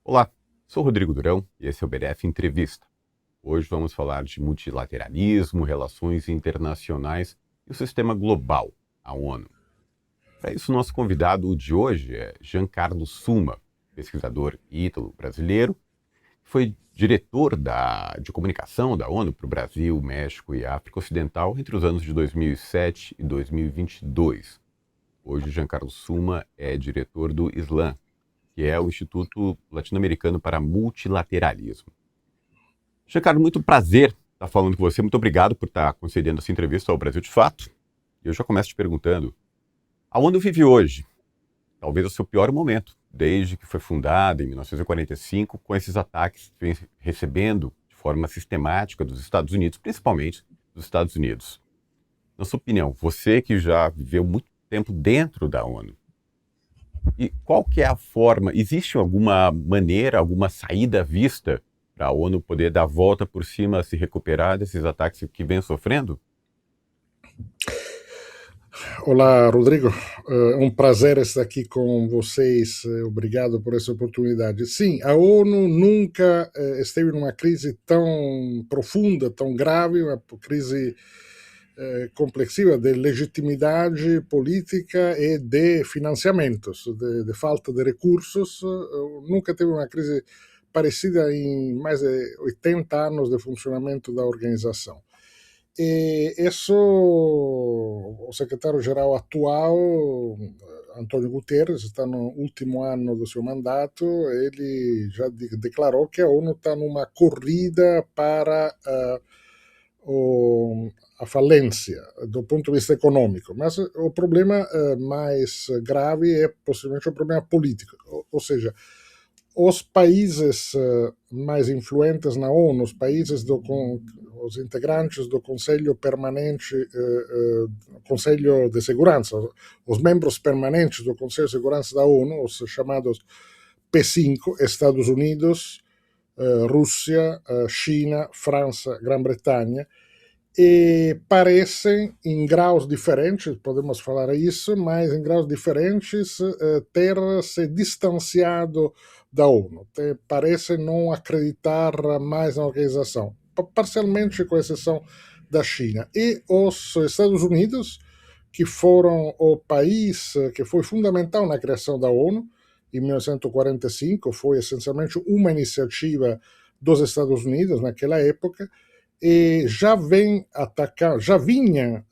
Olá, sou Rodrigo Durão e esse é o BDF Entrevista. Hoje vamos falar de multilateralismo, relações internacionais e o sistema global, a ONU. Para isso, nosso convidado de hoje é Giancarlo Summa, pesquisador ítalo-brasileiro, que foi diretor de comunicação da ONU para o Brasil, México e África Ocidental entre os anos de 2007 e 2022. Hoje, Giancarlo Summa é diretor do ISLAM, que é o Instituto Latino-Americano para Multilateralismo. Giancarlo, muito prazer estar falando com você. Muito obrigado por estar concedendo essa entrevista ao Brasil de Fato. Eu já começo te perguntando, aonde vive hoje? Talvez o seu pior momento, desde que foi fundada em 1945, com esses ataques que vem recebendo de forma sistemática dos Estados Unidos, principalmente dos Estados Unidos. Na sua opinião, você que já viveu muito tempo dentro da ONU, e qual que é a forma? Existe alguma maneira, alguma saída vista para a ONU poder dar a volta por cima, se recuperar desses ataques que vem sofrendo? Olá, Rodrigo. É um prazer estar aqui com vocês. Obrigado por essa oportunidade. Sim, a ONU nunca esteve numa crise tão profunda, tão grave, uma crise complexiva de legitimidade política e de financiamentos, de falta de recursos. Nunca teve uma crise parecida em mais de 80 anos de funcionamento da organização. E isso, o secretário-geral atual, Antônio Guterres, está no último ano do seu mandato, ele já declarou que a ONU está numa corrida para a falência do ponto de vista econômico. Mas o problema mais grave é possivelmente o problema político, ou seja, os países mais influentes na ONU, os integrantes do Conselho Permanente, Conselho de Segurança, os membros permanentes do Conselho de Segurança da ONU, os chamados P5, Estados Unidos, Rússia, China, França, Grã-Bretanha, e parecem, em graus diferentes, podemos falar isso, mas em graus diferentes, ter se distanciado da ONU. Parecem não acreditar mais na organização, parcialmente com exceção da China. E os Estados Unidos, que foram o país que foi fundamental na criação da ONU, em 1945, foi essencialmente uma iniciativa dos Estados Unidos naquela época, e já vinha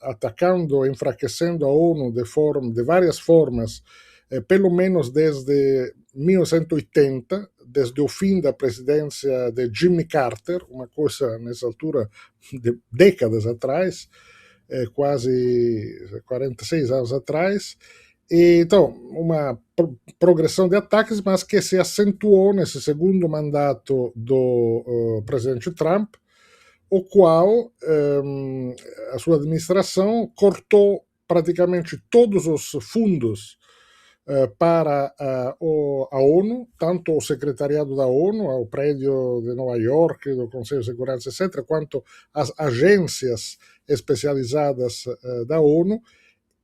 atacando, enfraquecendo a ONU de várias formas, pelo menos desde 1980, desde o fim da presidência de Jimmy Carter, uma coisa nessa altura de décadas atrás, quase 46 anos atrás. E, então, uma progressão de ataques, mas que se acentuou nesse segundo mandato do presidente Trump, o qual a sua administração cortou praticamente todos os fundos para a ONU, tanto o secretariado da ONU, o prédio de Nova York, do Conselho de Segurança, etc., quanto as agências especializadas da ONU,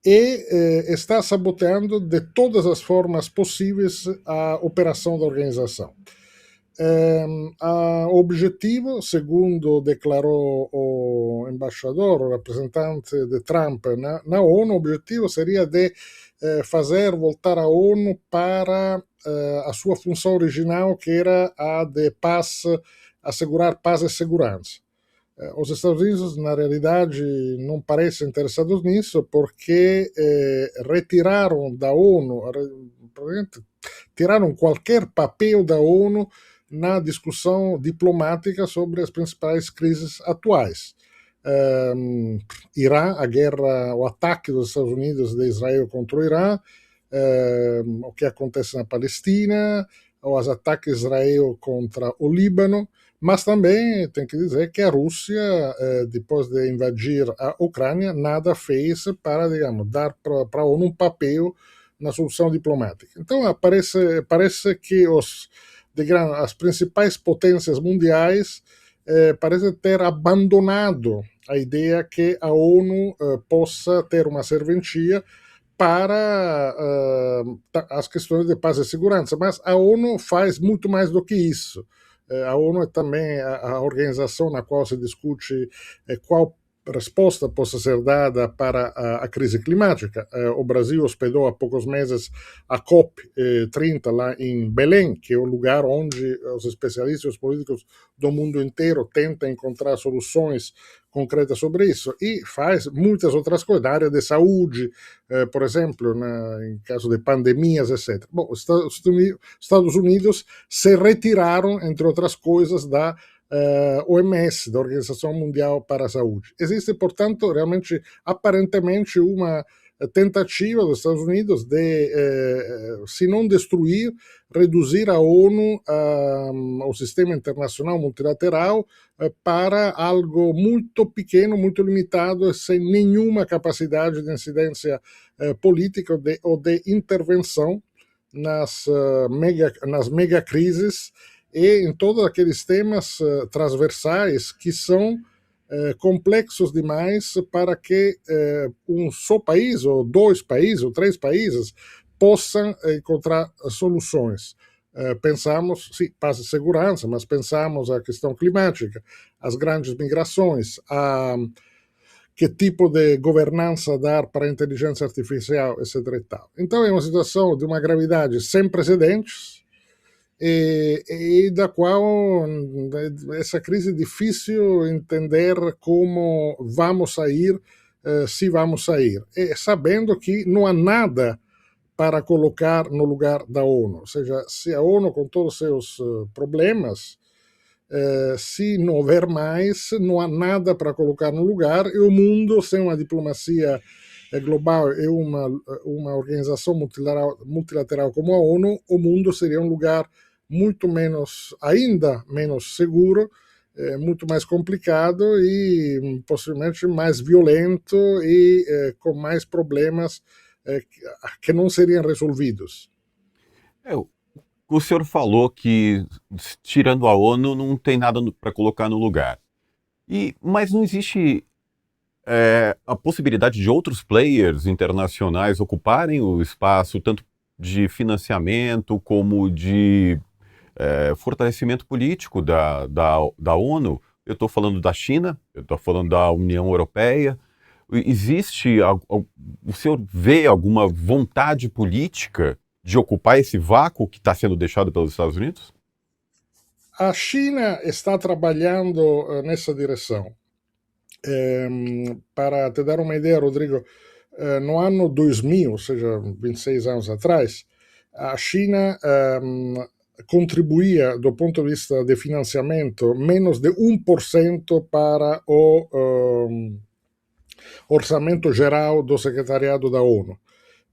e está saboteando de todas as formas possíveis a operação da organização. O objetivo, segundo declarou o embaixador, o representante de Trump na ONU, o objetivo seria de fazer voltar a ONU para a sua função original, que era a de paz, assegurar paz e segurança. Os Estados Unidos, na realidade, não parecem interessados nisso, porque retiraram da ONU, tiraram qualquer papel da ONU na discussão diplomática sobre as principais crises atuais. Irã, a guerra, o ataque dos Estados Unidos de Israel contra o Irã, o que acontece na Palestina, os ataques de Israel contra o Líbano, mas também tem que dizer que a Rússia, depois de invadir a Ucrânia, nada fez para, digamos, dar para a ONU um papel na solução diplomática. Então, parece que as principais potências mundiais parecem ter abandonado a ideia que a ONU possa ter uma serventia para as questões de paz e segurança. Mas a ONU faz muito mais do que isso. A ONU é também a organização na qual se discute qual resposta possa ser dada para a crise climática. O Brasil hospedou há poucos meses a COP30 lá em Belém, que é o lugar onde os especialistas e os políticos do mundo inteiro tentam encontrar soluções concretas sobre isso, e faz muitas outras coisas, na área de saúde, por exemplo, em caso de pandemias, etc. Bom, os Estados Unidos se retiraram, entre outras coisas, da OMS, da Organização Mundial para a Saúde. Existe, portanto, realmente, aparentemente, uma tentativa dos Estados Unidos de, se não destruir, reduzir a ONU, ao sistema internacional multilateral, para algo muito pequeno, muito limitado, sem nenhuma capacidade de incidência política ou de intervenção nas megacrises e em todos aqueles temas transversais que são complexos demais para que um só país, ou dois países, ou três países possam encontrar soluções. Pensamos, sim, paz e segurança, mas pensamos a questão climática, as grandes migrações, que tipo de governança dar para a inteligência artificial, etc. E tal. Então é uma situação de uma gravidade sem precedentes, e da qual essa crise é difícil entender como vamos sair, se vamos sair, e sabendo que não há nada para colocar no lugar da ONU. Ou seja, se a ONU, com todos os seus problemas, se não houver mais, não há nada para colocar no lugar, e o mundo, sem uma diplomacia global e uma organização multilateral como a ONU, o mundo seria um lugar muito menos, ainda menos seguro, muito mais complicado e possivelmente mais violento e com mais problemas que não seriam resolvidos. O senhor falou que, tirando a ONU, não tem nada para colocar no lugar. Mas não existe a possibilidade de outros players internacionais ocuparem o espaço, tanto de financiamento como de fortalecimento político da ONU? Eu estou falando da China, eu estou falando da União Europeia. Existe, o senhor vê alguma vontade política de ocupar esse vácuo que está sendo deixado pelos Estados Unidos? A China está trabalhando nessa direção. Para te dar uma ideia, Rodrigo, no ano 2000, ou seja, 26 anos atrás, a China contribuía, do ponto de vista de financiamento, menos de 1% para o orçamento geral do secretariado da ONU.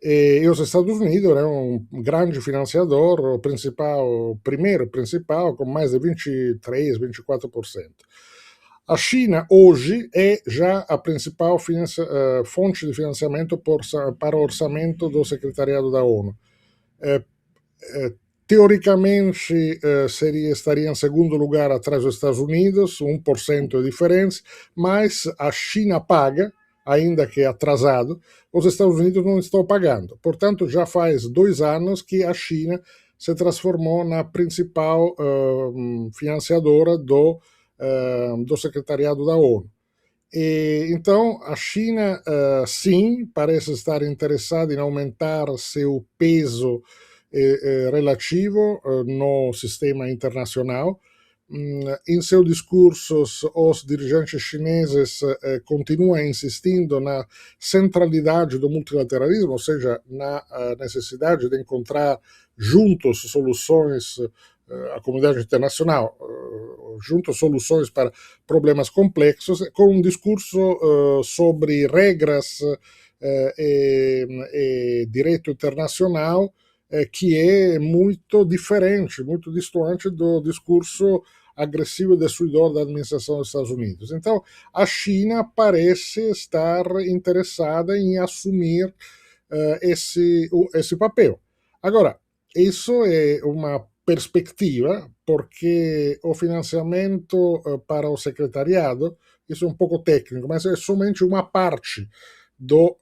E os Estados Unidos eram um grande financiador, o primeiro principal, com mais de 23, 24%. A China hoje é já a principal fonte de financiamento para o orçamento do secretariado da ONU. Teoricamente estaria em segundo lugar atrás dos Estados Unidos, 1% de diferença, mas a China paga, ainda que atrasado, os Estados Unidos não estão pagando. Portanto, já faz 2 anos que a China se transformou na principal financiadora do secretariado da ONU. Então, a China, sim, parece estar interessada em aumentar seu peso relativo no sistema internacional. Em seus discursos, os dirigentes chineses continuam insistindo na centralidade do multilateralismo, ou seja, na necessidade de encontrar juntos soluções, a comunidade internacional, juntos soluções para problemas complexos, com um discurso sobre regras e direito internacional que é muito diferente, muito distante do discurso agressivo e destruidor da administração dos Estados Unidos. Então, a China parece estar interessada em assumir esse papel. Agora, isso é uma perspectiva, porque o financiamento para o secretariado, isso é um pouco técnico, mas é somente uma parte do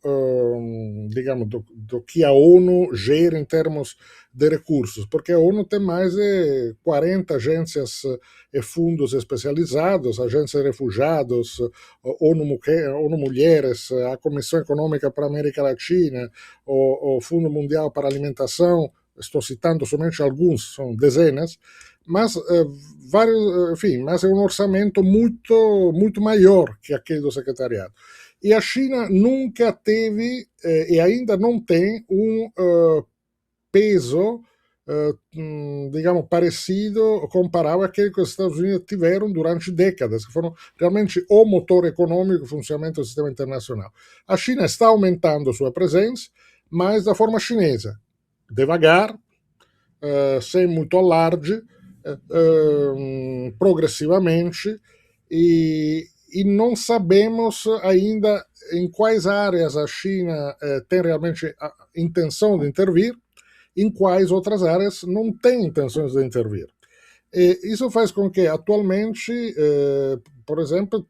que a ONU gera em termos de recursos, porque a ONU tem mais de 40 agências e fundos especializados, agências de refugiados, ONU Mulheres, a Comissão Econômica para a América Latina, o Fundo Mundial para a Alimentação, estou citando somente alguns, são dezenas, mas enfim, mas é um orçamento muito maior que aquele do secretariado. E a China nunca teve e ainda não tem um peso, digamos, parecido, comparável àquele que os Estados Unidos tiveram durante décadas, que foram realmente o motor econômico e funcionamento do sistema internacional. A China está aumentando sua presença, mas da forma chinesa, devagar, sem muito alarde, progressivamente, e não sabemos ainda em quais áreas a China tem realmente a intenção de intervir, em quais outras áreas não tem intenções de intervir. E isso faz com que, atualmente, por exemplo,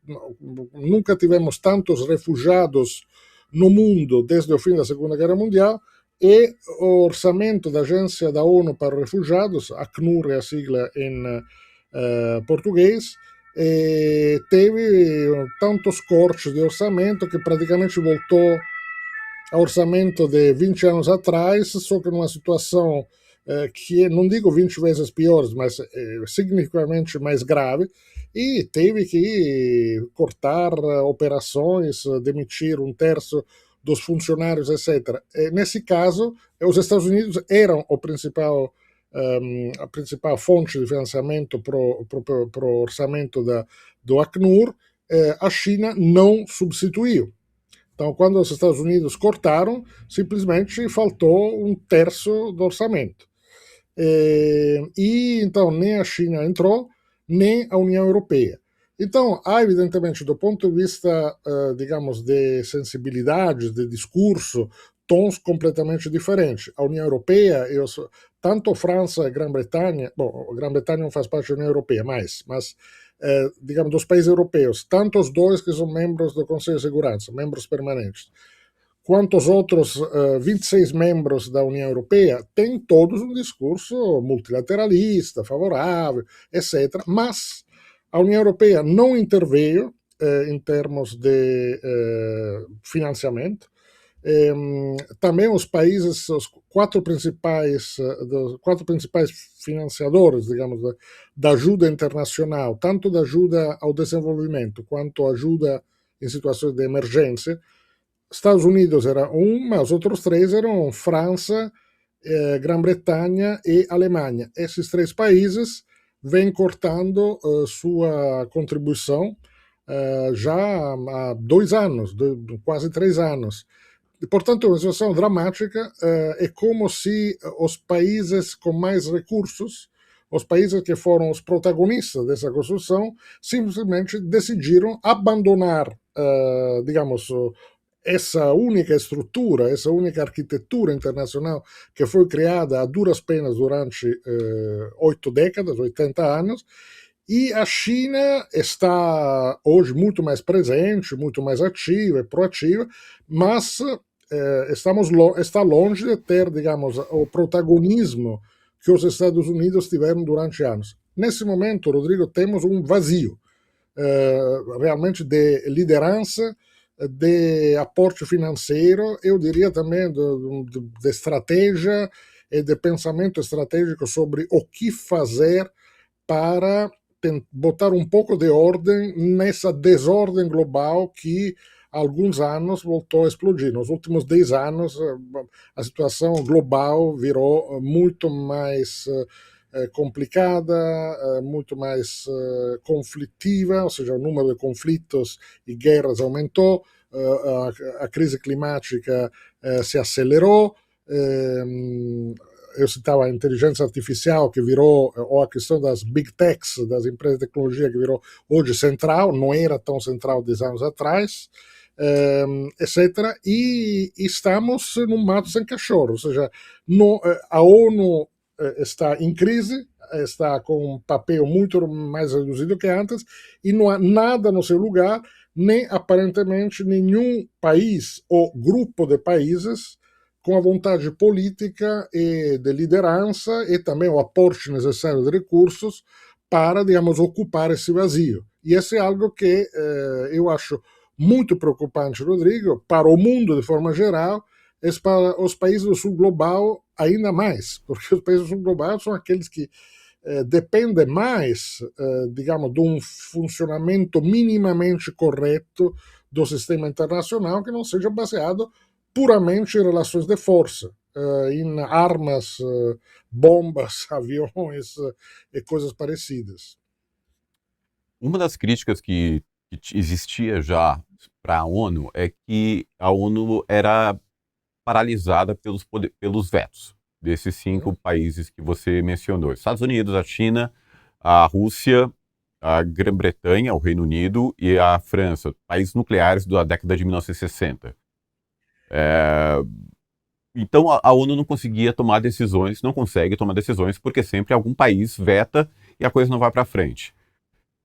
nunca tivemos tantos refugiados no mundo desde o fim da Segunda Guerra Mundial, e o orçamento da Agência da ONU para os Refugiados, ACNUR é a sigla em português, teve tantos cortes de orçamento que praticamente voltou ao orçamento de 20 anos atrás, só que numa situação que, não digo 20 vezes pior, mas significativamente mais grave, e teve que cortar operações, demitir um terço dos funcionários, etc. Nesse caso, os Estados Unidos eram a principal fonte de financiamento para o orçamento do Acnur. A China não substituiu. Então, quando os Estados Unidos cortaram, simplesmente faltou um terço do orçamento. E então nem a China entrou, nem a União Europeia. Então, há evidentemente, do ponto de vista, digamos, de sensibilidade, de discurso, tons completamente diferentes. A União Europeia, tanto França e Grã-Bretanha, bom, a Grã-Bretanha não faz parte da União Europeia mais, mas digamos, dos países europeus, tanto os dois que são membros do Conselho de Segurança, membros permanentes, quanto os outros 26 membros da União Europeia, têm todos um discurso multilateralista, favorável, etc. Mas a União Europeia não interveio em termos de financiamento. Também os países, os quatro principais financiadores, digamos, da ajuda internacional, tanto da ajuda ao desenvolvimento quanto ajuda em situações de emergência, Estados Unidos era mas os outros três eram França, Grã-Bretanha e Alemanha. Esses três países vêm cortando sua contribuição já há 2 anos, quase 3 anos. E, portanto, é uma situação dramática. É como se os países com mais recursos, os países que foram os protagonistas dessa construção, simplesmente decidiram abandonar, digamos, essa única estrutura, essa única arquitetura internacional que foi criada a duras penas durante 8 décadas, 80 anos, e a China está hoje muito mais presente, muito mais ativa e proativa, mas está longe de ter, digamos, o protagonismo que os Estados Unidos tiveram durante anos. Nesse momento, Rodrigo, temos um vazio realmente de liderança, de aporte financeiro, eu diria também de estratégia e de pensamento estratégico sobre o que fazer para botar um pouco de ordem nessa desordem global que há alguns anos voltou a explodir. Nos últimos 10 anos, a situação global virou muito mais complicada, muito mais conflitiva, ou seja, o número de conflitos e guerras aumentou, a crise climática se acelerou, eu citava a inteligência artificial que virou, ou a questão das big techs, das empresas de tecnologia que virou hoje central, não era tão central 10 anos atrás, etc. E estamos num mato sem cachorro, ou seja, a ONU está em crise, está com um papel muito mais reduzido que antes, e não há nada no seu lugar, nem aparentemente nenhum país ou grupo de países com a vontade política e de liderança e também o aporte necessário de recursos para, digamos, ocupar esse vazio. E isso é algo que eu acho muito preocupante, Rodrigo, para o mundo de forma geral, e para os países do sul global ainda mais, porque os países do sul global são aqueles que dependem mais, digamos, de um funcionamento minimamente correto do sistema internacional que não seja baseado puramente em relações de força, em armas, bombas, aviões e coisas parecidas. Uma das críticas que existia já para a ONU é que a ONU era paralisada pelos vetos desses cinco países que você mencionou: Estados Unidos, a China, a Rússia, a Grã-Bretanha, o Reino Unido e a França, países nucleares da década de 1960. Então a ONU não conseguia tomar decisões, não consegue tomar decisões, porque sempre algum país veta e a coisa não vai para frente.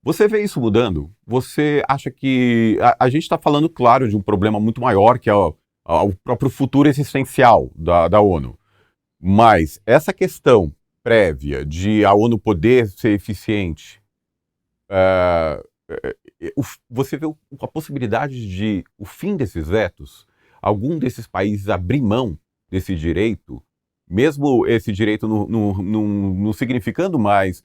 Você vê isso mudando? Você acha que a gente está falando, claro, de um problema muito maior, que é o próprio futuro existencial da ONU. Mas essa questão prévia de a ONU poder ser eficiente, é, você vê a possibilidade de o fim desses vetos, algum desses países abrir mão desse direito, mesmo esse direito não significando mais,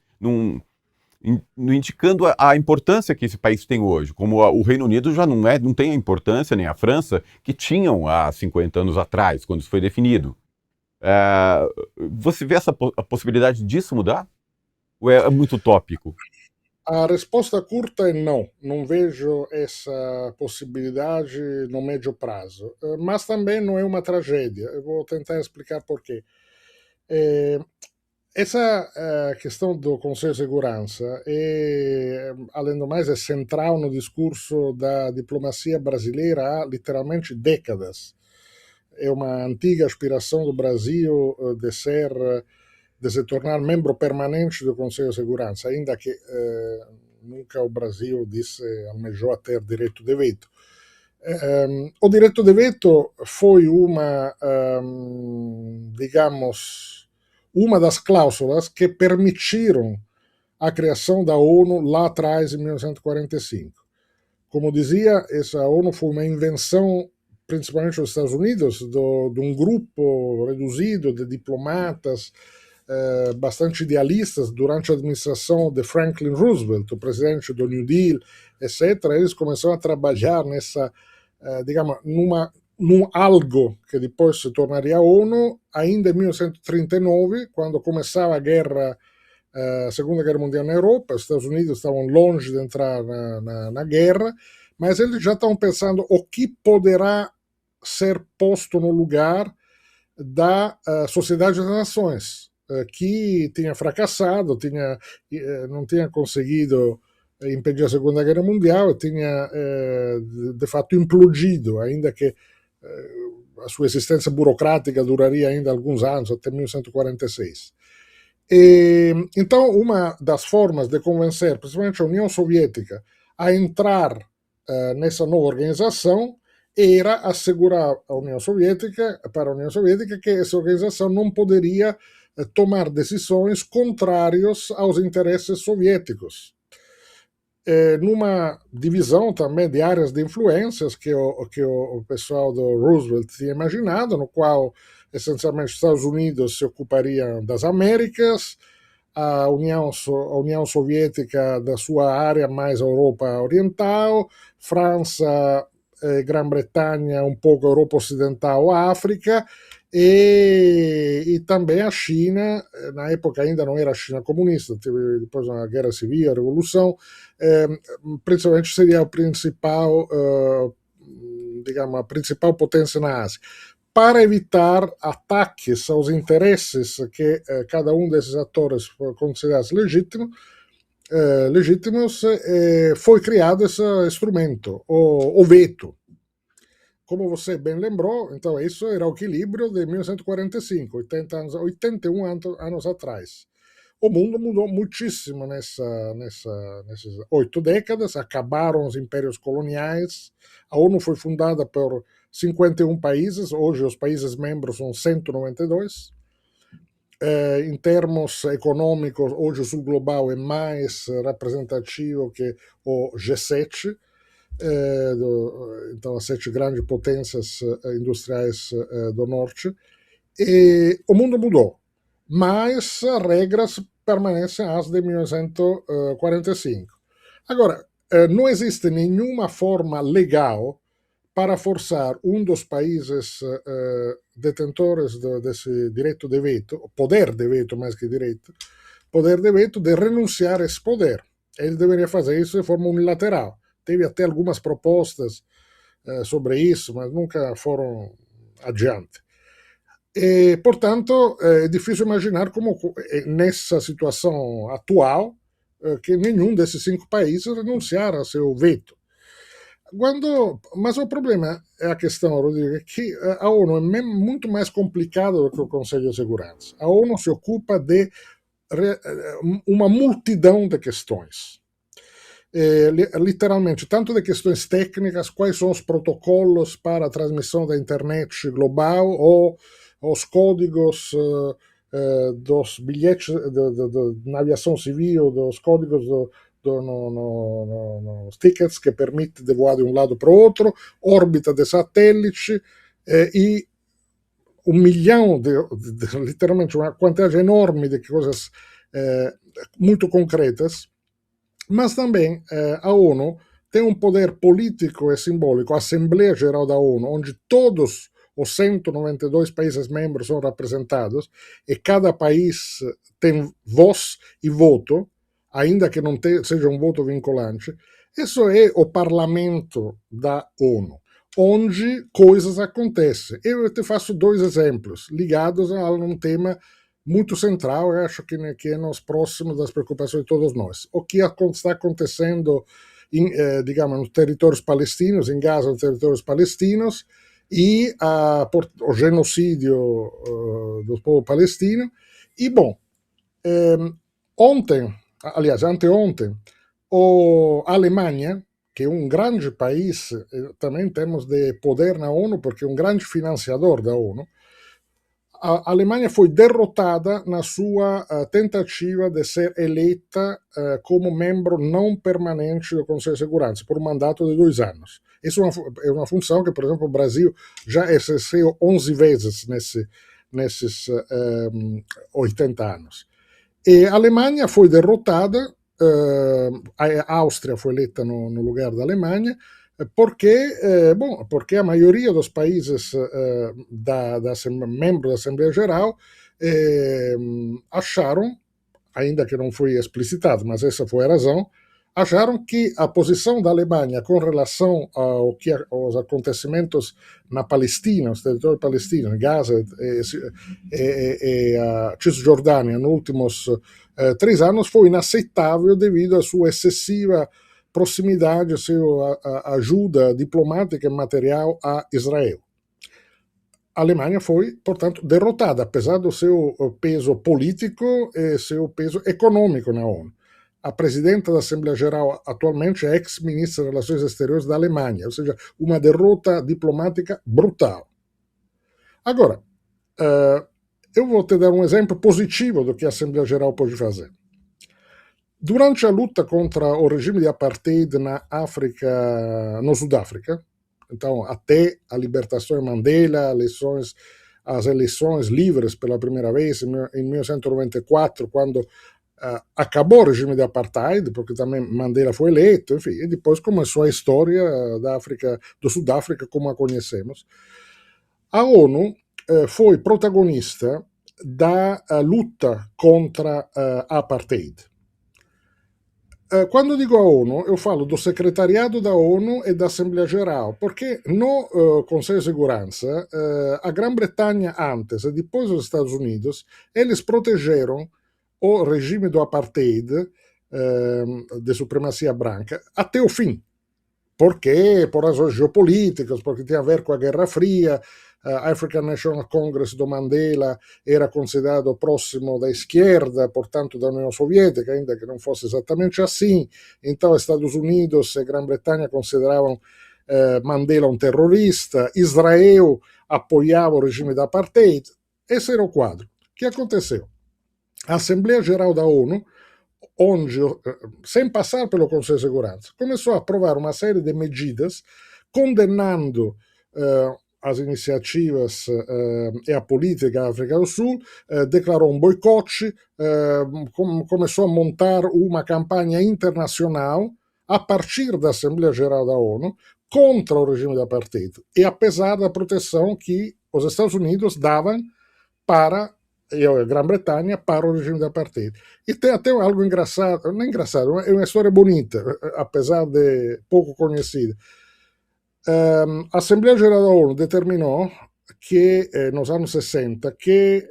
indicando a importância que esse país tem hoje. Como o Reino Unido já não tem a importância, nem a França, que tinham há 50 anos atrás, quando isso foi definido. Você vê a possibilidade disso mudar? Ou é muito utópico? A resposta curta é não. Não vejo essa possibilidade no médio prazo. Mas também não é uma tragédia. Eu vou tentar explicar por quê. É, essa questão do Conselho de Segurança é, além do mais, é central no discurso da diplomacia brasileira há literalmente décadas. É uma antiga aspiração do Brasil de se tornar membro permanente do Conselho de Segurança, ainda que nunca o Brasil disse, almejou a ter direito de veto. O direito de veto foi uma, digamos, uma das cláusulas que permitiram a criação da ONU lá atrás, em 1945. Como dizia, essa ONU foi uma invenção, principalmente dos Estados Unidos, de um grupo reduzido de diplomatas bastante idealistas durante a administração de Franklin Roosevelt, o presidente do New Deal, etc. Eles começaram a trabalhar nessa, digamos, num algo que depois se tornaria a ONU, ainda em 1939, quando começava a Segunda Guerra Mundial na Europa. Os Estados Unidos estavam longe de entrar na guerra, mas eles já estavam pensando o que poderá ser posto no lugar da Sociedade das Nações, que tinha fracassado, não tinha conseguido impedir a Segunda Guerra Mundial, tinha de fato implodido, ainda que a sua existência burocrática duraria ainda alguns anos, até 1946. Então, uma das formas de convencer, principalmente a União Soviética, a entrar nessa nova organização era assegurar para a União Soviética que essa organização não poderia tomar decisões contrárias aos interesses soviéticos. Numa divisão também de áreas de influências que o pessoal do Roosevelt tinha imaginado, no qual essencialmente os Estados Unidos se ocupariam das Américas, a União Soviética da sua área mais a Europa Oriental, França, Grã-Bretanha, um pouco a Europa Ocidental, a África, e também a China. Na época ainda não era a China comunista, teve depois a Guerra Civil, a Revolução, principalmente seria o principal, digamos, a principal potência na Ásia, para evitar ataques aos interesses que cada um desses atores considerasse legítimos, foi criado esse instrumento, o veto. Como você bem lembrou, então isso era o equilíbrio de 1945, 81 anos atrás. O mundo mudou muitíssimo nessas 8 décadas, acabaram os impérios coloniais, a ONU foi fundada por 51 países, hoje os países membros são 192. Em termos econômicos, hoje o sul global é mais representativo que o G7, então as 7 grandes potências industriais do norte, e o mundo mudou, mas as regras permanecem as de 1945. Agora, não existe nenhuma forma legal para forçar um dos países detentores desse direito de veto, poder de veto mais que direito, poder de veto, de renunciar a esse poder. Ele deveria fazer isso de forma unilateral. Teve até algumas propostas sobre isso, mas nunca foram adiante. E, portanto, é difícil imaginar como, nessa situação atual, que nenhum desses 5 países renunciara a seu veto. Mas o problema é a questão, Rodrigo, é que a ONU é muito mais complicada do que o Conselho de Segurança. A ONU se ocupa de uma multidão de questões. Literalmente, tanto de questões técnicas, quais são os protocolos para a transmissão da internet global, ou os códigos dos bilhetes na aviação civil, dos códigos nos tickets que permite de voar de um lado para o outro, órbita de satélite e milhão literalmente uma quantidade enorme de coisas muito concretas, mas também a ONU tem um poder político e simbólico, a Assembleia Geral da ONU, onde todos os 192 países membros são representados e cada país tem voz e voto, ainda que não seja um voto vinculante. Isso é o parlamento da ONU, onde coisas acontecem. Eu te faço 2 exemplos ligados a um tema muito central, eu acho que é nos próximos das preocupações de todos nós. O que está acontecendo, digamos, nos territórios palestinos, em Gaza, nos territórios palestinos, e o genocídio do povo palestino. E, bom, anteontem, a Alemanha, que é um grande país, também temos de poder na ONU, porque é um grande financiador da ONU, a Alemanha foi derrotada na sua tentativa de ser eleita como membro não permanente do Conselho de Segurança, por um mandato de 2 anos. Isso é uma função que, por exemplo, o Brasil já exerceu 11 vezes nesses 80 anos. E a Alemanha foi derrotada, a Áustria foi eleita no lugar da Alemanha, porque a maioria dos países membros da Assembleia Geral acharam, ainda que não foi explicitado, mas essa foi a razão, acharam que a posição da Alemanha com relação aos acontecimentos na Palestina, nos territórios palestinos, Gaza e a Cisjordânia, nos últimos 3 anos, foi inaceitável devido à sua excessiva proximidade, a sua ajuda diplomática e material a Israel. A Alemanha foi, portanto, derrotada, apesar do seu peso político e seu peso econômico na ONU. A presidenta da Assembleia Geral atualmente é ex-ministra de Relações Exteriores da Alemanha, ou seja, uma derrota diplomática brutal. Agora, eu vou te dar um exemplo positivo do que a Assembleia Geral pode fazer. Durante a luta contra o regime de apartheid na África, no Sudáfrica, então até a libertação de Mandela, as eleições livres pela primeira vez em 1994, quando acabou o regime de apartheid, porque também Mandela foi eleito, enfim, e depois começou a história do Sudáfrica como a conhecemos. A ONU foi protagonista da luta contra a apartheid. Quando digo a ONU, eu falo do secretariado da ONU e da Assembleia Geral, porque no Conselho de Segurança, a Grã-Bretanha antes e depois os Estados Unidos, eles protegeram o regime do apartheid, de supremacia branca, até o fim. Por quê? Por razões geopolíticas, porque tem a ver com a Guerra Fria, African National Congress do Mandela era considerado próximo da esquerda, portanto da União Soviética, ainda que não fosse exatamente assim. Então, Estados Unidos e Grã-Bretanha consideravam Mandela um terrorista, Israel apoiava o regime da apartheid. Esse era o quadro. O que aconteceu? A Assembleia Geral da ONU, onde, sem passar pelo Conselho de Segurança, começou a aprovar uma série de medidas condenando as iniciativas e a política da África do Sul, declarou um boicote, começou a montar uma campanha internacional a partir da Assembleia Geral da ONU contra o regime da apartheid, e apesar da proteção que os Estados Unidos davam para a Grã-Bretanha para o regime da apartheid. E tem até algo engraçado, não é engraçado, é uma história bonita, apesar de pouco conhecida. A Assembleia Geral da ONU determinou que, nos anos 60, que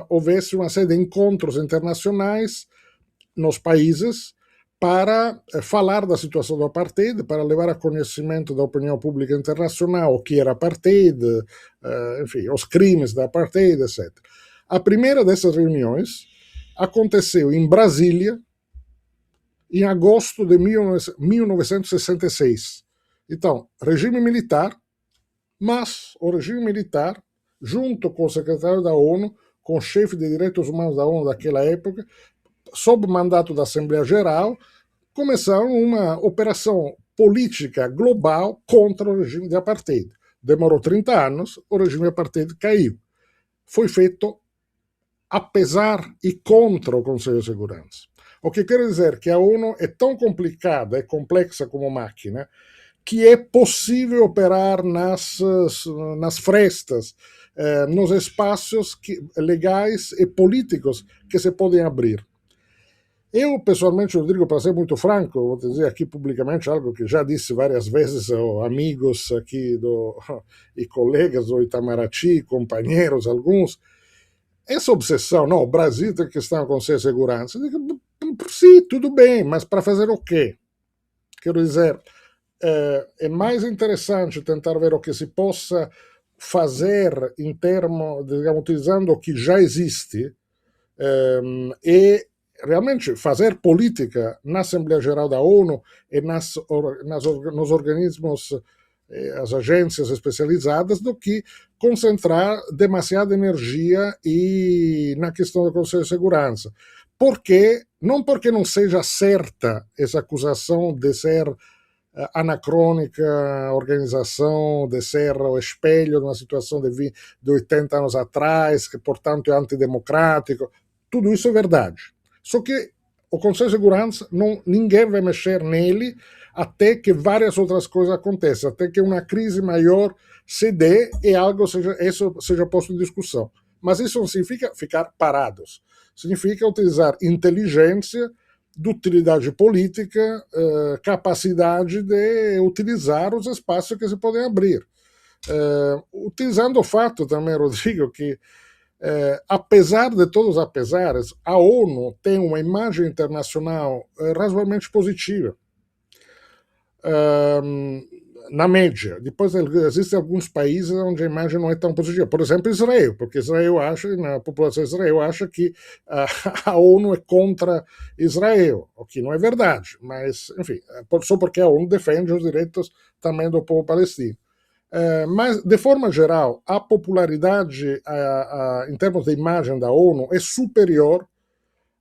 houvesse uma série de encontros internacionais nos países para falar da situação do apartheid, para levar a conhecimento da opinião pública internacional o que era apartheid, enfim, os crimes da apartheid, etc. A primeira dessas reuniões aconteceu em Brasília, em agosto de 1966. Então, regime militar, mas o regime militar, junto com o secretário da ONU, com o chefe de direitos humanos da ONU daquela época, sob o mandato da Assembleia Geral, começaram uma operação política global contra o regime de apartheid. Demorou 30 anos, o regime de apartheid caiu. Foi feito apesar e contra o Conselho de Segurança. O que quer dizer que a ONU é tão complicada e complexa como máquina que é possível operar nas frestas, nos espaços legais e políticos que se podem abrir. Eu, pessoalmente, Rodrigo, para ser muito franco, vou dizer aqui publicamente algo que já disse várias vezes a amigos aqui e colegas do Itamaraty, companheiros, alguns, essa obsessão, não, o Brasil tem que estar no Conselho de Segurança. Sim, tudo bem, mas para fazer o quê? Quero dizer, é mais interessante tentar ver o que se possa fazer em termos, digamos, utilizando o que já existe e realmente fazer política na Assembleia Geral da ONU e nos organismos, as agências especializadas, do que concentrar demasiada energia na questão do Conselho de Segurança. Não porque não seja certa essa acusação de ser anacrônica organização, de ser o espelho de uma situação de 80 anos atrás, que portanto é antidemocrático, tudo isso é verdade. Só que o Conselho de Segurança, ninguém vai mexer nele até que várias outras coisas aconteçam, até que uma crise maior se dê e isso seja posto em discussão. Mas isso não significa ficar parados. Significa utilizar inteligência, de utilidade política, capacidade de utilizar os espaços que se podem abrir. Utilizando o fato também, Rodrigo, que apesar de todos os apesares, a ONU tem uma imagem internacional razoavelmente positiva. Na média. Depois existem alguns países onde a imagem não é tão positiva. Por exemplo, Israel, porque a população de Israel acha que a ONU é contra Israel, o que não é verdade. Mas, enfim, só porque a ONU defende os direitos também do povo palestino. Mas, de forma geral, a popularidade em termos de imagem da ONU é superior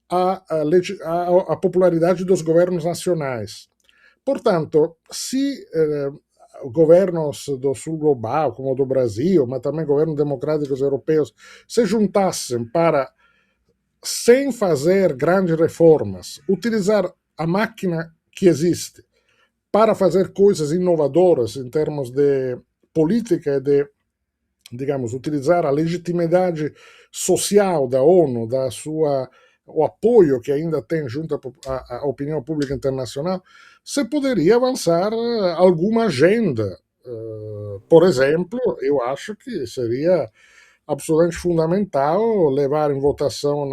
à popularidade dos governos nacionais. Portanto, se governos do sul global, como o do Brasil, mas também governos democráticos europeus, se juntassem para, sem fazer grandes reformas, utilizar a máquina que existe para fazer coisas inovadoras em termos de política e de, digamos, utilizar a legitimidade social da ONU, o apoio que ainda tem junto à opinião pública internacional, se poderia avançar alguma agenda. Por exemplo, eu acho que seria absolutamente fundamental levar em votação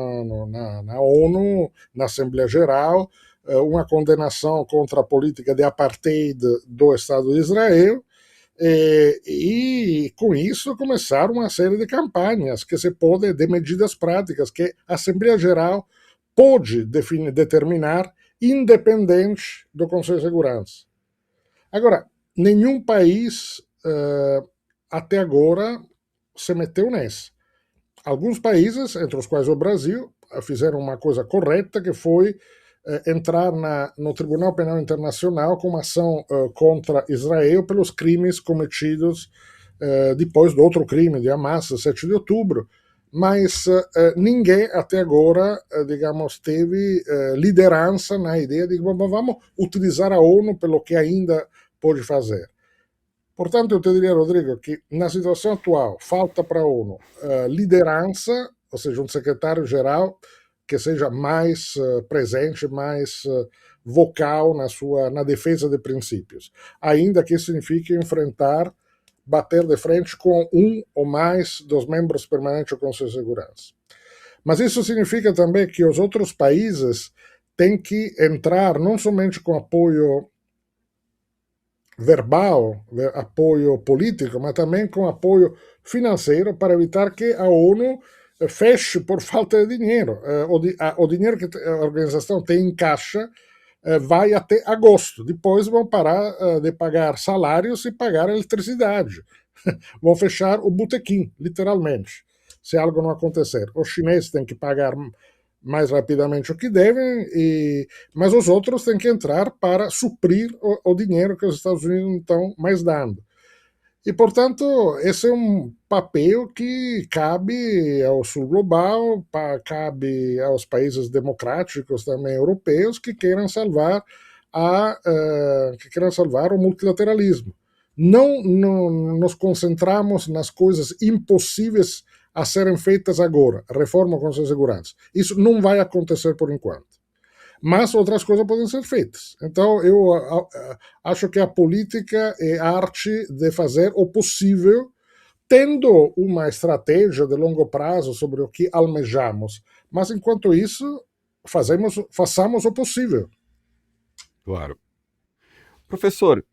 na ONU, na Assembleia Geral, uma condenação contra a política de apartheid do Estado de Israel, E com isso começaram uma série de campanhas que se pode, de medidas práticas que a Assembleia Geral pode determinar independente do Conselho de Segurança. Agora, nenhum país até agora se meteu nessa. Alguns países, entre os quais o Brasil, fizeram uma coisa correta, que foi entrar no Tribunal Penal Internacional com uma ação contra Israel pelos crimes cometidos depois do outro crime de Hamas, 7 de outubro. Mas ninguém até agora, digamos, teve liderança na ideia de que vamos utilizar a ONU pelo que ainda pode fazer. Portanto, eu te diria, Rodrigo, que na situação atual falta para a ONU liderança, ou seja, um secretário-geral que seja mais presente, mais vocal na defesa de princípios. Ainda que isso signifique enfrentar, bater de frente com um ou mais dos membros permanentes do Conselho de Segurança. Mas isso significa também que os outros países têm que entrar não somente com apoio verbal, apoio político, mas também com apoio financeiro para evitar que a ONU feche por falta de dinheiro. O dinheiro que a organização tem em caixa vai até agosto. Depois vão parar de pagar salários e pagar eletricidade. Vão fechar o botequim, literalmente, se algo não acontecer. Os chineses têm que pagar mais rapidamente o que devem, mas os outros têm que entrar para suprir o dinheiro que os Estados Unidos não estão mais dando. E, portanto, esse é um papel que cabe ao Sul Global, cabe aos países democráticos também europeus que queiram salvar o multilateralismo. Não nos concentramos nas coisas impossíveis a serem feitas agora, reforma do Conselho de Segurança. Isso não vai acontecer por enquanto. Mas outras coisas podem ser feitas. Então, eu acho que a política é a arte de fazer o possível, tendo uma estratégia de longo prazo sobre o que almejamos. Mas, enquanto isso, façamos o possível. Claro. Professor,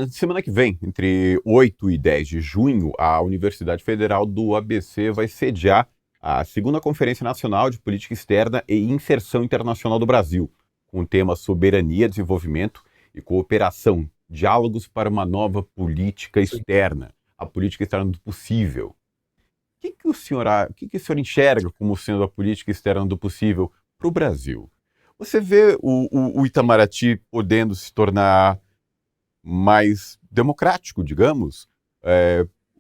semana que vem, entre 8 e 10 de junho, a Universidade Federal do ABC vai sediar a segunda Conferência Nacional de Política Externa e Inserção Internacional do Brasil, com o tema Soberania, Desenvolvimento e Cooperação, Diálogos para uma Nova Política Externa, a política externa do possível. O que o senhor enxerga como sendo a política externa do possível para o Brasil? Você vê o Itamaraty podendo se tornar mais democrático, digamos,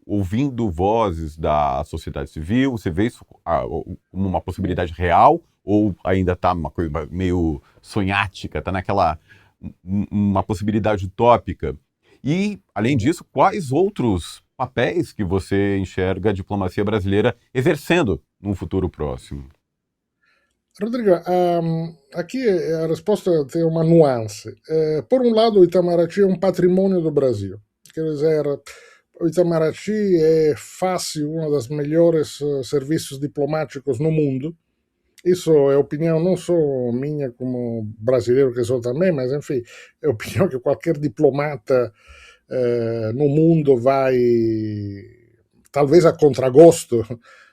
ouvindo vozes da sociedade civil? Você vê isso como uma possibilidade real ou ainda está uma coisa meio sonhática, está naquela uma possibilidade utópica? E, além disso, quais outros papéis que você enxerga a diplomacia brasileira exercendo num futuro próximo? Rodrigo, aqui a resposta tem uma nuance. Por um lado, o Itamaraty é um patrimônio do Brasil. Quer dizer, o Itamaraty é fácil um dos melhores serviços diplomáticos no mundo. Isso é opinião não só minha como brasileiro que sou também, mas enfim, é opinião que qualquer diplomata no mundo vai, talvez a contragosto,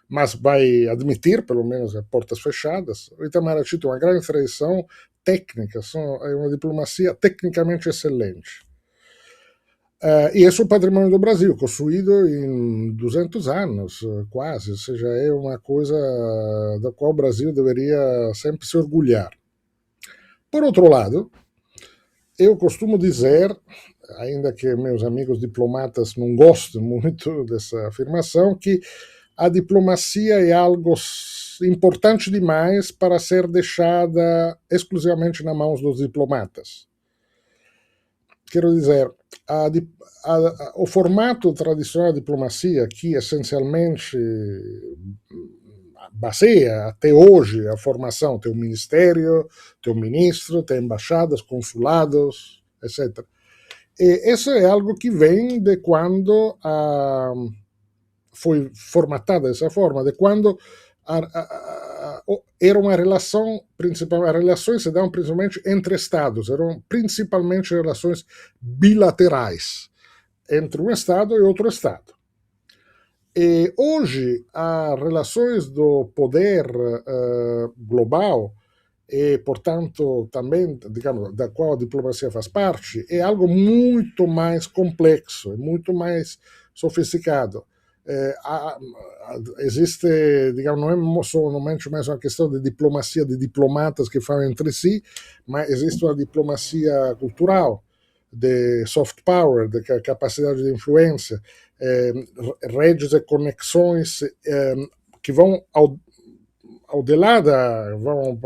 mas vai admitir, pelo menos a portas fechadas. O Itamaraty tem uma grande tradição técnica, é uma diplomacia tecnicamente excelente. E esse é o patrimônio do Brasil, construído em 200 anos, quase, ou seja, é uma coisa da qual o Brasil deveria sempre se orgulhar. Por outro lado, eu costumo dizer, ainda que meus amigos diplomatas não gostem muito dessa afirmação, que a diplomacia é algo importante demais para ser deixada exclusivamente nas mãos dos diplomatas. Quero dizer, o formato tradicional da diplomacia, que essencialmente baseia até hoje a formação, tem um ministério, tem um ministro, tem embaixadas, consulados, etc. E isso é algo que vem de quando foi formatada dessa forma, de quando era uma relação principal, as relações se davam principalmente entre estados, eram principalmente relações bilaterais. entre um Estado e outro Estado. E hoje, as relações do poder global e, portanto, também, digamos, da qual a diplomacia faz parte, é algo muito mais complexo, muito mais sofisticado. Existe, digamos, não é somente mais uma questão de diplomacia de diplomatas que falam entre si, mas existe uma diplomacia cultural, de soft power, de capacidade de influência, redes e conexões que vão ao de lá vão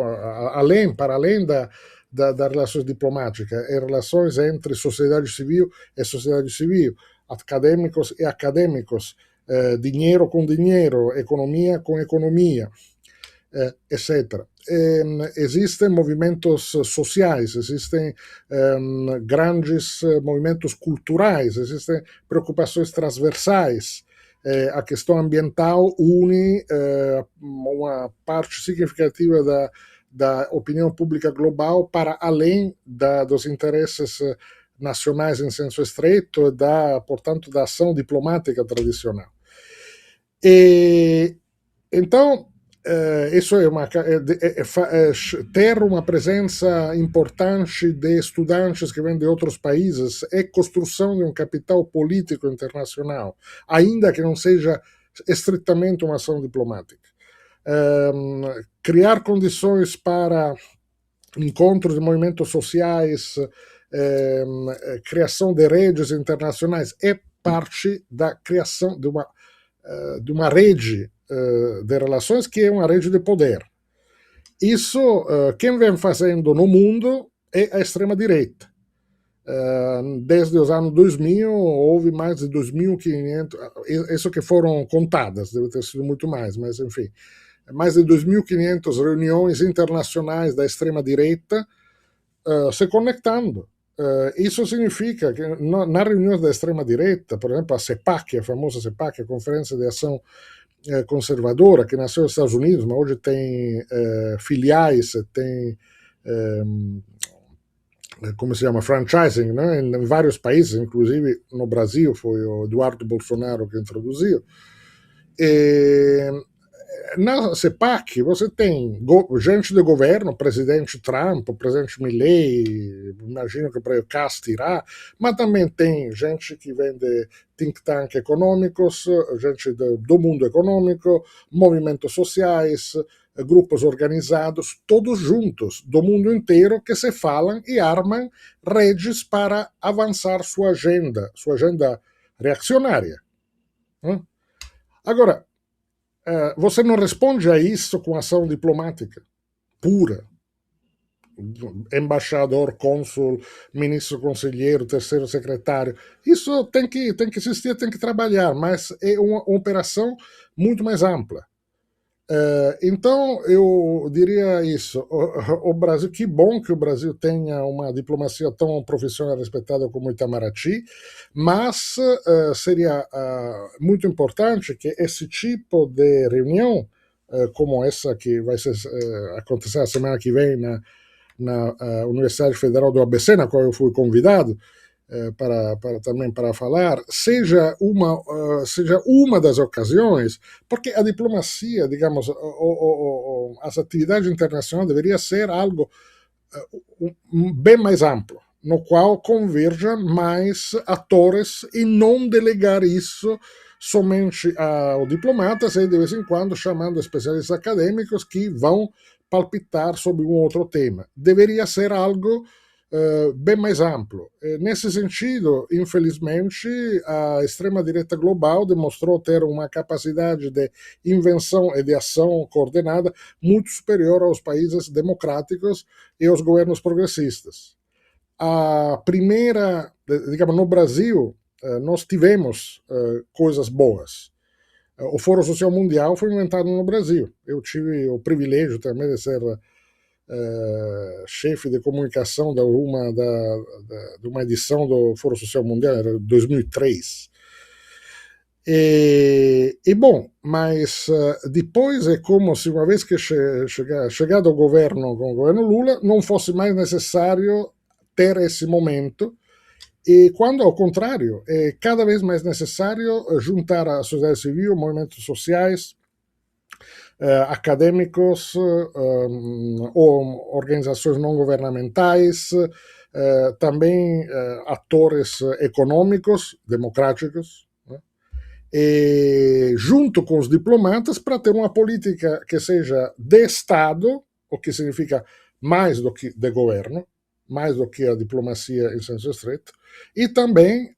além, para além das relações diplomáticas, e relações entre sociedade civil e sociedade civil, acadêmicos e acadêmicos, dinheiro com dinheiro, economia com economia, etc. Existem movimentos sociais, existem grandes movimentos culturais, existem preocupações transversais. A questão ambiental une uma parte significativa da opinião pública global para além dos interesses nacionais em senso estreito, portanto, da ação diplomática tradicional. E, então, isso ter uma presença importante de estudantes que vêm de outros países é construção de um capital político internacional, ainda que não seja estritamente uma ação diplomática. Criar condições para encontros de movimentos sociais, criação de redes internacionais é parte da criação de uma rede de relações que é uma rede de poder. Isso, quem vem fazendo no mundo é a extrema-direita. Desde os anos 2000, houve mais de 2.500, isso que foram contadas, deve ter sido muito mais, mas enfim, mais de 2.500 reuniões internacionais da extrema-direita se conectando. Isso significa que na reunião da extrema-direita, por exemplo, a CEPAC, a famosa CEPAC, a Conferência de Ação Conservadora, que nasceu nos Estados Unidos, mas hoje tem filiais, tem, como se chama, franchising, né? Em vários países, inclusive no Brasil, foi o Eduardo Bolsonaro que introduziu. Na CEPAC você tem gente de governo, o presidente Trump, o presidente Milley, imagino que o Cast irá, mas também tem gente que vem de think tank econômicos, gente do mundo econômico, movimentos sociais, grupos organizados, todos juntos, do mundo inteiro, que se falam e armam redes para avançar sua agenda reacionária. Agora, você não responde a isso com ação diplomática pura. Embaixador, cônsul, ministro conselheiro, terceiro secretário. Isso tem que existir, tem que trabalhar, mas é uma operação muito mais ampla. Então, eu diria isso. O Brasil, que bom que o Brasil tenha uma diplomacia tão profissional e respeitada como o Itamaraty, mas seria muito importante que esse tipo de reunião, como essa que vai acontecer a semana que vem na Universidade Federal do ABC, na qual eu fui convidado, também para falar, seja uma das ocasiões, porque a diplomacia, digamos, as atividades internacionais deveria ser algo bem mais amplo, no qual converjam mais atores e não delegar isso somente aos diplomatas e de vez em quando chamando especialistas acadêmicos que vão palpitar sobre um outro tema. Deveria ser algo bem mais amplo. Nesse sentido, infelizmente, a extrema-direita global demonstrou ter uma capacidade de invenção e de ação coordenada muito superior aos países democráticos e aos governos progressistas. A primeira, digamos, no Brasil, nós tivemos coisas boas. O Foro Social Mundial foi inventado no Brasil. Eu tive o privilégio também de ser chefe de comunicação de uma edição do Foro Social Mundial, era 2003. Bom, mas depois é como se uma vez que chegado ao governo com o governo Lula, não fosse mais necessário ter esse momento E quando, ao contrário, é cada vez mais necessário juntar a sociedade civil, movimentos sociais, acadêmicos, ou organizações não governamentais, também atores econômicos, democráticos, né? E junto com os diplomatas para ter uma política que seja de Estado, o que significa mais do que de governo, mais do que a diplomacia em senso estreito, e também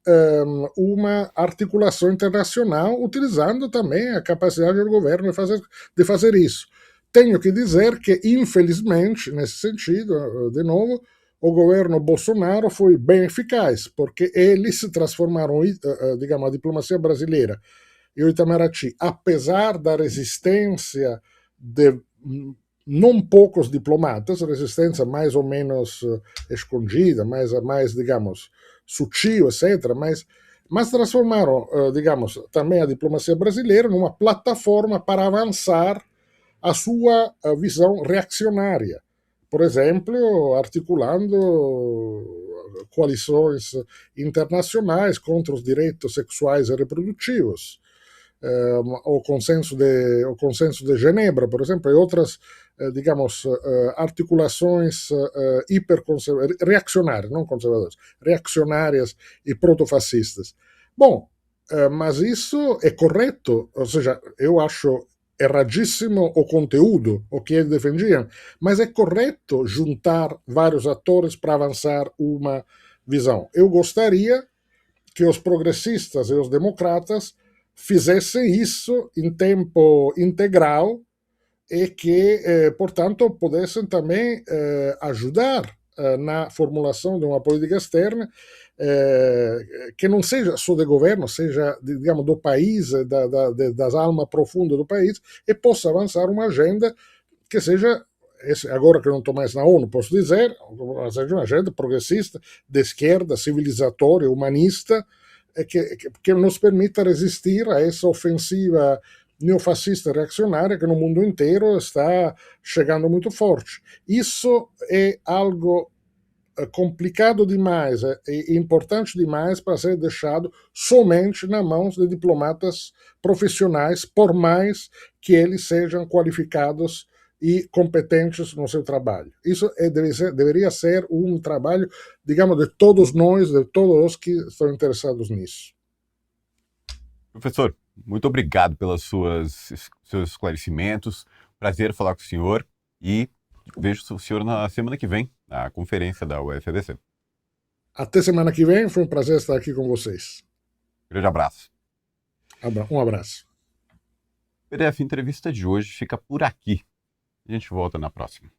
uma articulação internacional, utilizando também a capacidade do governo de fazer isso. Tenho que dizer que, infelizmente, nesse sentido, de novo, o governo Bolsonaro foi bem eficaz, porque eles transformaram, digamos, a diplomacia brasileira e o Itamaraty, apesar da resistência de não poucos diplomatas, resistência mais ou menos escondida, mais digamos, sutil, etc., mas transformaram, digamos, também a diplomacia brasileira numa plataforma para avançar a sua visão reaccionária. Por exemplo, articulando coalições internacionais contra os direitos sexuais e reprodutivos, o consenso de Genebra, por exemplo, e outras, digamos, articulações reaccionárias, não conservadoras, reaccionárias e protofascistas. Bom, mas isso é correto, ou seja, eu acho erradíssimo o conteúdo, o que eles defendiam, mas é correto juntar vários atores para avançar uma visão. Eu gostaria que os progressistas e os democratas fizessem isso em tempo integral e que, portanto, pudessem também ajudar na formulação de uma política externa que não seja só de governo, seja, digamos, do país, das almas profundas do país, e possa avançar uma agenda que seja, agora que não estou mais na ONU, posso dizer, seja uma agenda progressista, de esquerda, civilizatória, humanista, que nos permita resistir a essa ofensiva neofascista reaccionária que no mundo inteiro está chegando muito forte. Isso é algo complicado demais e importante demais para ser deixado somente nas mãos de diplomatas profissionais, por mais que eles sejam qualificados e competentes no seu trabalho. Isso deveria ser um trabalho, digamos, de todos nós, de todos os que estão interessados nisso. Professor, muito obrigado pelos seus esclarecimentos. Prazer falar com o senhor e vejo o senhor na semana que vem, na conferência da UFABC. Até semana que vem, foi um prazer estar aqui com vocês. Grande abraço. Um abraço. PDF Entrevista de hoje fica por aqui. A gente volta na próxima.